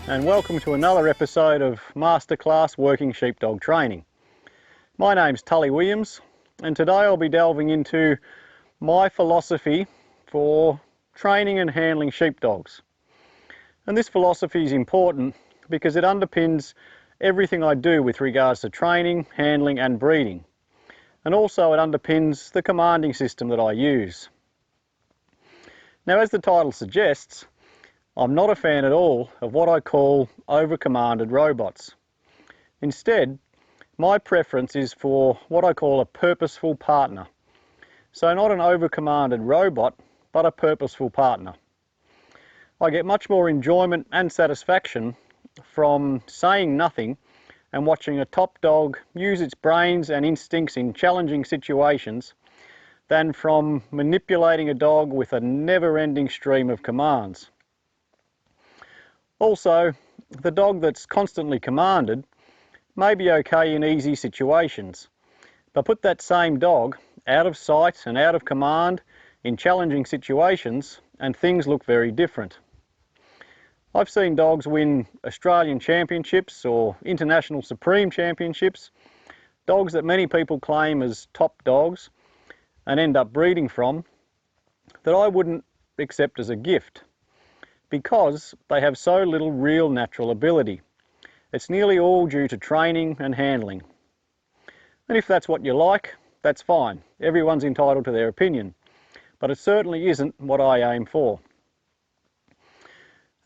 and welcome to another episode of Masterclass Working Sheepdog Training. My name's Tully Williams, and today I'll be delving into my philosophy for training and handling sheepdogs. And this philosophy is important because it underpins everything I do with regards to training, handling and breeding. And also it underpins the commanding system that I use. Now, as the title suggests, I'm not a fan at all of what I call over-commanded robots. Instead, my preference is for what I call a purposeful partner. So not an over-commanded robot, but a purposeful partner. I get much more enjoyment and satisfaction from saying nothing and watching a top dog use its brains and instincts in challenging situations than from manipulating a dog with a never-ending stream of commands. Also, the dog that's constantly commanded may be okay in easy situations, but put that same dog out of sight and out of command in challenging situations and things look very different. I've seen dogs win Australian championships or international supreme championships, dogs that many people claim as top dogs and end up breeding from, that I wouldn't accept as a gift because they have so little real natural ability. It's nearly all due to training and handling. And if that's what you like, that's fine. Everyone's entitled to their opinion, but it certainly isn't what I aim for.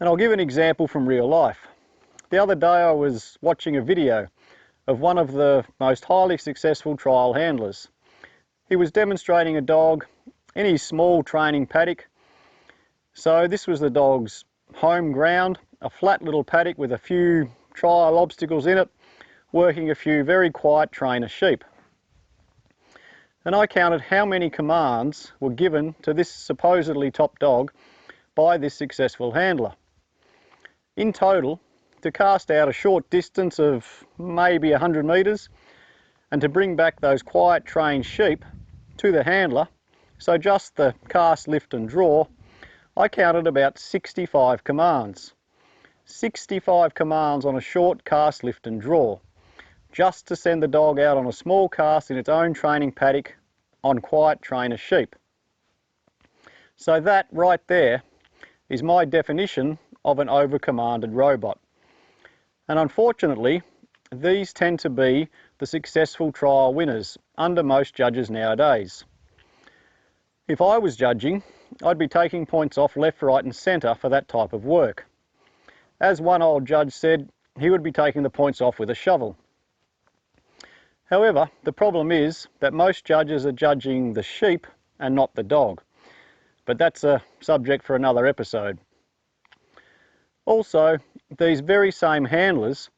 And I'll give an example from real life. The other day I was watching a video of one of the most highly successful trial handlers. He was demonstrating a dog in his small training paddock. So this was the dog's home ground, a flat little paddock with a few trial obstacles in it, working a few very quiet trainer sheep. And I counted how many commands were given to this supposedly top dog by this successful handler. In total, to cast out a short distance of maybe 100 metres and to bring back those quiet trained sheep to the handler, so just the cast, lift and draw, I counted about 65 commands. 65 commands on a short cast, lift and draw, just to send the dog out on a small cast in its own training paddock on quiet trainer sheep. So that right there is my definition of an over-commanded robot. And unfortunately, these tend to be the successful trial winners under most judges nowadays. If I was judging, I'd be taking points off left, right and centre for that type of work. As one old judge said, he would be taking the points off with a shovel. However, the problem is that most judges are judging the sheep and not the dog. But that's a subject for another episode. Also, these very same handlers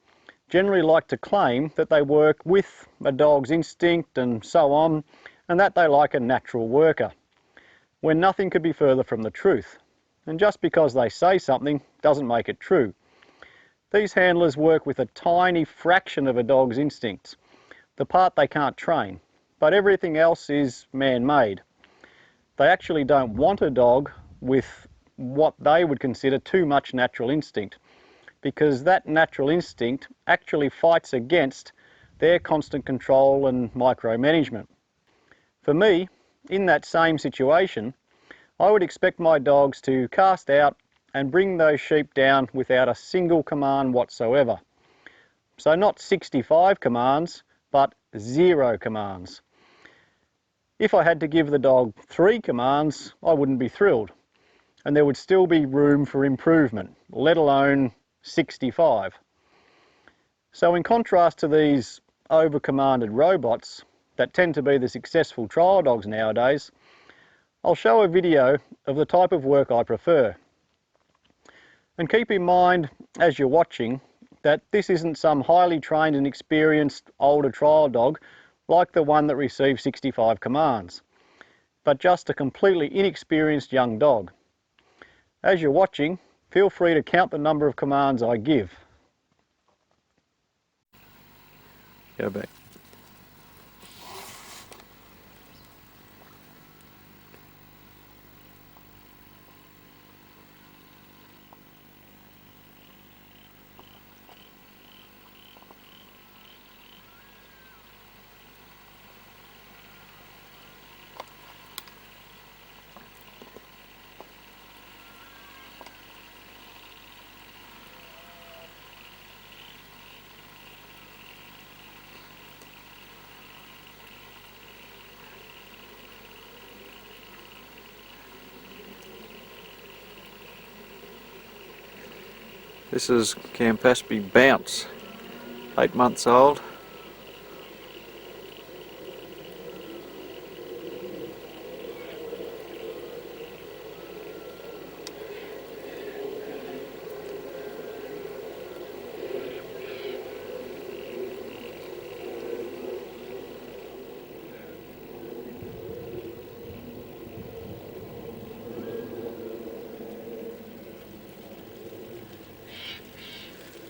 generally like to claim that they work with a dog's instinct and so on, and that they like a natural worker, when nothing could be further from the truth. And just because they say something doesn't make it true. These handlers work with a tiny fraction of a dog's instincts, the part they can't train, but everything else is man-made. They actually don't want a dog with what they would consider too much natural instinct, because that natural instinct actually fights against their constant control and micromanagement. For me, in that same situation, I would expect my dogs to cast out and bring those sheep down without a single command whatsoever. So not 65 commands, but 0 commands. If I had to give the dog 3 commands, I wouldn't be thrilled, and there would still be room for improvement, let alone 65. So in contrast to these over-commanded robots that tend to be the successful trial dogs nowadays, I'll show a video of the type of work I prefer. And keep in mind, as you're watching, that this isn't some highly trained and experienced older trial dog like the one that received 65 commands, but just a completely inexperienced young dog. As you're watching, feel free to count the number of commands I give. Go back. This is Campaspe Bounce, 8 months old.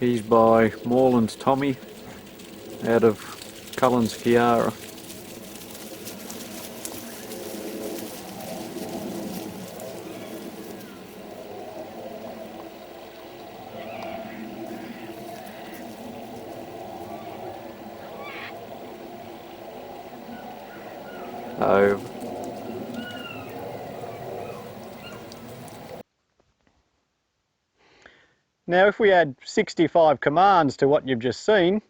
He's by Moreland's Tommy out of Cullen's Kiara. Oh. Now if we add 65 commands to what you've just seen,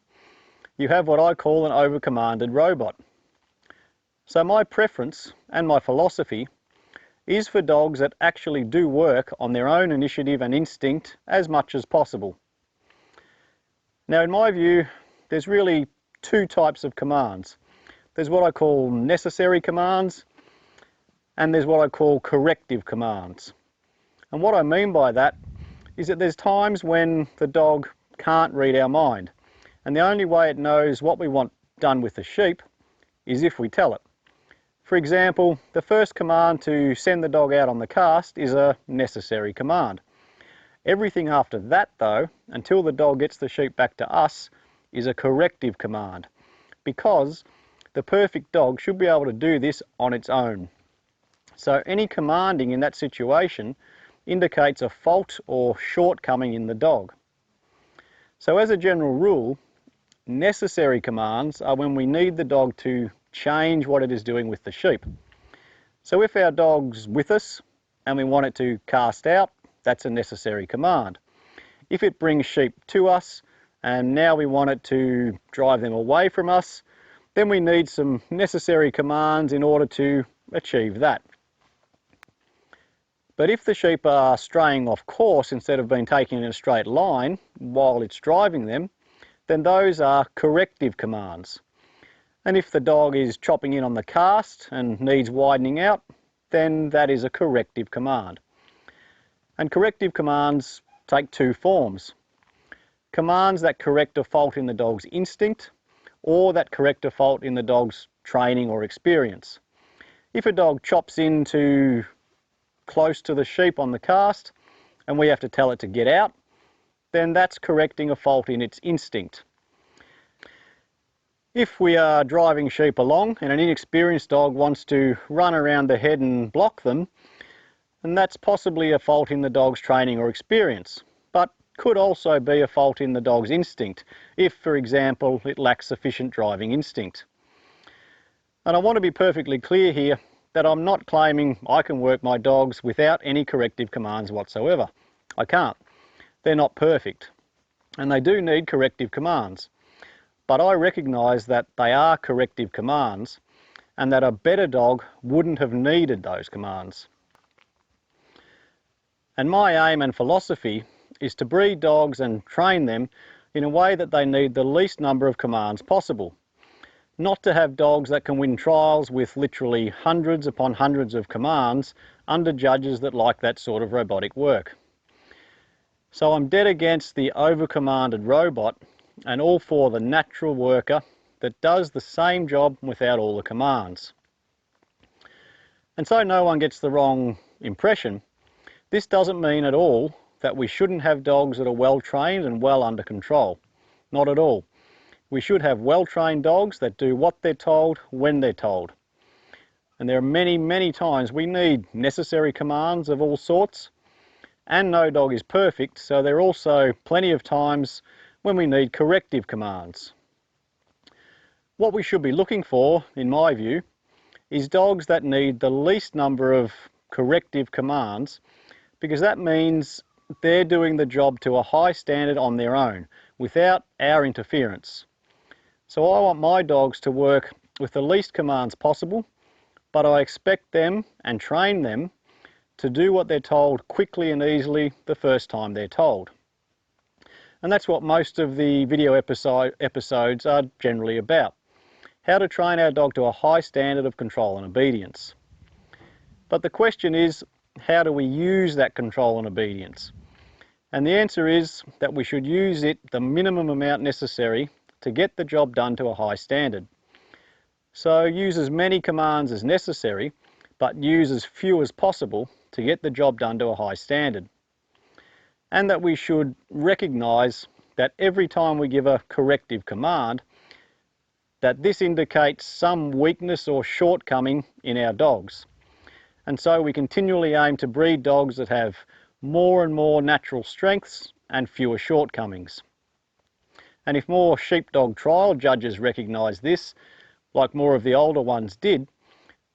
you have what I call an overcommanded robot. So my preference and my philosophy is for dogs that actually do work on their own initiative and instinct as much as possible. Now in my view, there's really two types of commands. There's what I call necessary commands and there's what I call corrective commands. And what I mean by that is that there's times when the dog can't read our mind, and the only way it knows what we want done with the sheep is if we tell it. For example, the first command to send the dog out on the cast is a necessary command. Everything after that though, until the dog gets the sheep back to us, is a corrective command, because the perfect dog should be able to do this on its own. So any commanding in that situation indicates a fault or shortcoming in the dog. So as a general rule, necessary commands are when we need the dog to change what it is doing with the sheep. So if our dog's with us and we want it to cast out, that's a necessary command. If it brings sheep to us and now we want it to drive them away from us, then we need some necessary commands in order to achieve that. But if the sheep are straying off course instead of being taken in a straight line while it's driving them, then those are corrective commands. And if the dog is chopping in on the cast and needs widening out, then that is a corrective command. And corrective commands take two forms. Commands that correct a fault in the dog's instinct, or that correct a fault in the dog's training or experience. If a dog chops into close to the sheep on the cast and we have to tell it to get out, then that's correcting a fault in its instinct. If we are driving sheep along and an inexperienced dog wants to run around the head and block them, then that's possibly a fault in the dog's training or experience, but could also be a fault in the dog's instinct if, for example, it lacks sufficient driving instinct. And I want to be perfectly clear here that I'm not claiming I can work my dogs without any corrective commands whatsoever. I can't. They're not perfect, and they do need corrective commands. But I recognise that they are corrective commands and that a better dog wouldn't have needed those commands. And my aim and philosophy is to breed dogs and train them in a way that they need the least number of commands possible. Not to have dogs that can win trials with literally hundreds upon hundreds of commands under judges that like that sort of robotic work. So I'm dead against the overcommanded robot and all for the natural worker that does the same job without all the commands. And so no one gets the wrong impression, this doesn't mean at all that we shouldn't have dogs that are well trained and well under control. Not at all. We should have well-trained dogs that do what they're told when they're told. And there are many, many times we need necessary commands of all sorts, and no dog is perfect, so there are also plenty of times when we need corrective commands. What we should be looking for, in my view, is dogs that need the least number of corrective commands, because that means they're doing the job to a high standard on their own, without our interference. So I want my dogs to work with the least commands possible, but I expect them and train them to do what they're told quickly and easily the first time they're told. And that's what most of the video episodes are generally about. How to train our dog to a high standard of control and obedience. But the question is, how do we use that control and obedience? And the answer is that we should use it the minimum amount necessary to get the job done to a high standard. So use as many commands as necessary, but use as few as possible to get the job done to a high standard. And that we should recognise that every time we give a corrective command, that this indicates some weakness or shortcoming in our dogs. And so we continually aim to breed dogs that have more and more natural strengths and fewer shortcomings. And if more sheepdog trial judges recognise this, like more of the older ones did,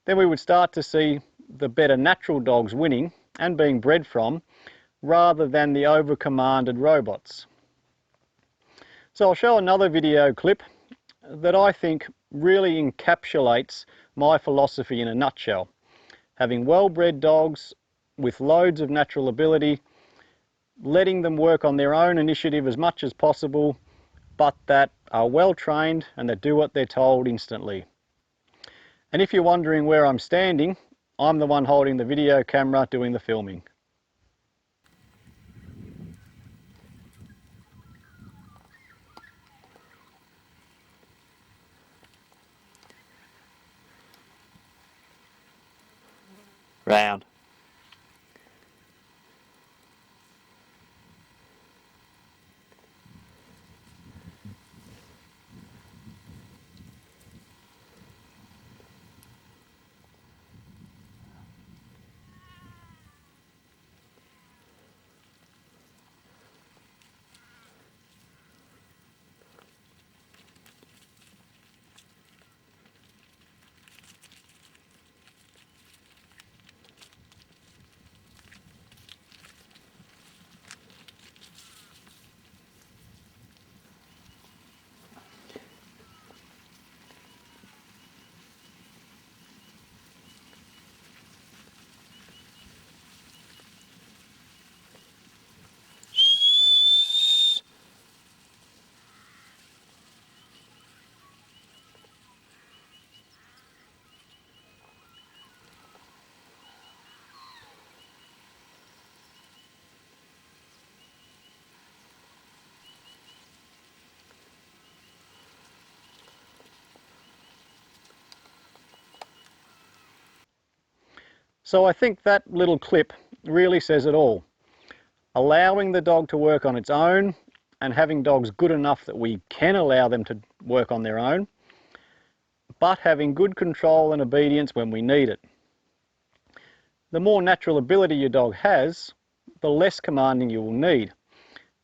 then we would start to see the better natural dogs winning and being bred from, rather than the over-commanded robots. So I'll show another video clip that I think really encapsulates my philosophy in a nutshell. Having well-bred dogs with loads of natural ability, letting them work on their own initiative as much as possible, but that are well trained and that do what they're told instantly. And if you're wondering where I'm standing, I'm the one holding the video camera doing the filming. Round. So I think that little clip really says it all. Allowing the dog to work on its own and having dogs good enough that we can allow them to work on their own, but having good control and obedience when we need it. The more natural ability your dog has, the less commanding you will need.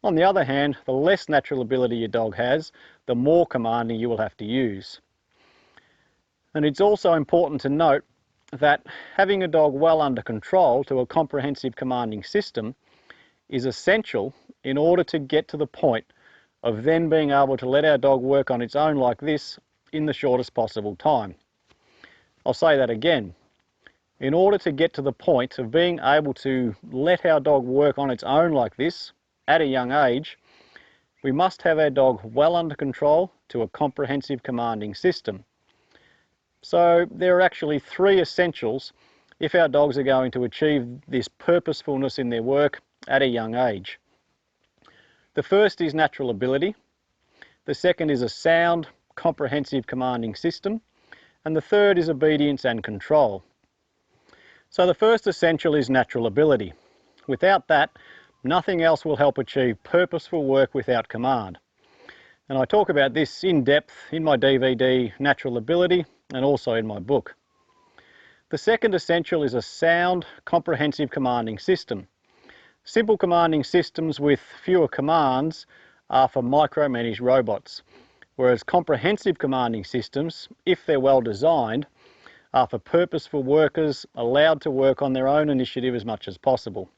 On the other hand, the less natural ability your dog has, the more commanding you will have to use. And it's also important to note that having a dog well under control to a comprehensive commanding system is essential in order to get to the point of then being able to let our dog work on its own like this in the shortest possible time. I'll say that again. In order to get to the point of being able to let our dog work on its own like this at a young age, we must have our dog well under control to a comprehensive commanding system. So there are actually three essentials if our dogs are going to achieve this purposefulness in their work at a young age. The first is natural ability. The second is a sound, comprehensive commanding system. And the third is obedience and control. So the first essential is natural ability. Without that, nothing else will help achieve purposeful work without command. And I talk about this in depth in my DVD, Natural Ability, and also in my book. The second essential is a sound, comprehensive commanding system. Simple commanding systems with fewer commands are for micromanaged robots, whereas comprehensive commanding systems, if they're well designed, are for purposeful workers allowed to work on their own initiative as much as possible.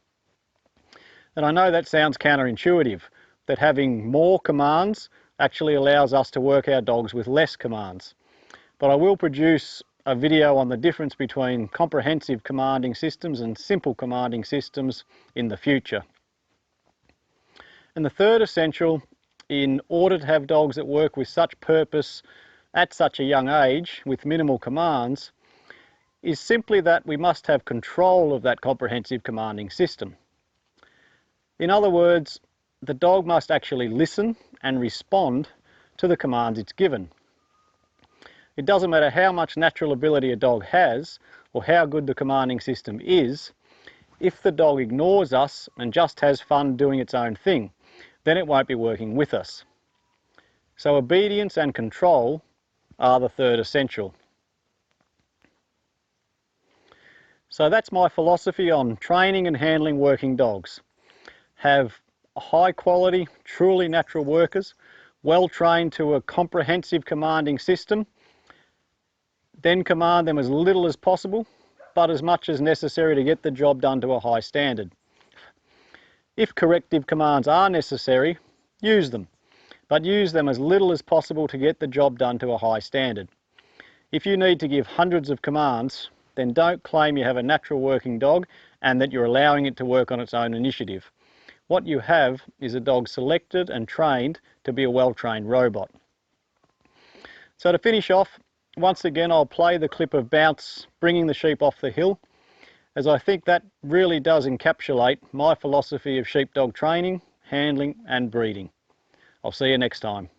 And I know that sounds counterintuitive, that having more commands actually allows us to work our dogs with less commands. But I will produce a video on the difference between comprehensive commanding systems and simple commanding systems in the future. And the third essential, in order to have dogs that work with such purpose at such a young age with minimal commands, is simply that we must have control of that comprehensive commanding system. In other words, the dog must actually listen and respond to the commands it's given. It doesn't matter how much natural ability a dog has or how good the commanding system is, if the dog ignores us and just has fun doing its own thing, then it won't be working with us. So obedience and control are the third essential. So that's my philosophy on training and handling working dogs. Have high quality, truly natural workers, well trained to a comprehensive commanding system, then command them as little as possible, but as much as necessary to get the job done to a high standard. If corrective commands are necessary, use them, but use them as little as possible to get the job done to a high standard. If you need to give hundreds of commands, then don't claim you have a natural working dog and that you're allowing it to work on its own initiative. What you have is a dog selected and trained to be a well-trained robot. So to finish off, once again I'll play the clip of Bounce bringing the sheep off the hill, as I think that really does encapsulate my philosophy of sheepdog training, handling and breeding. I'll see you next time.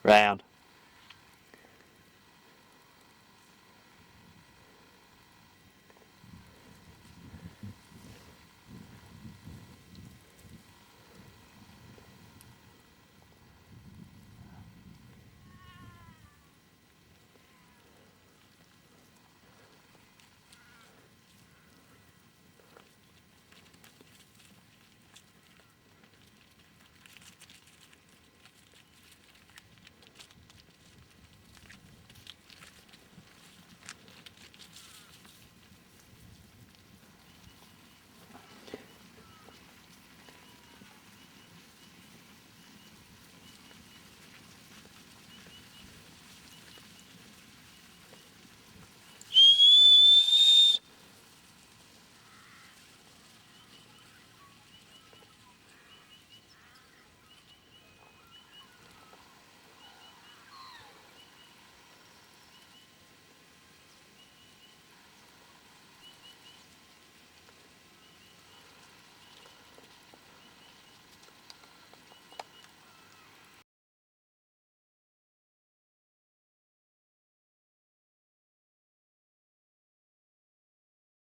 Round.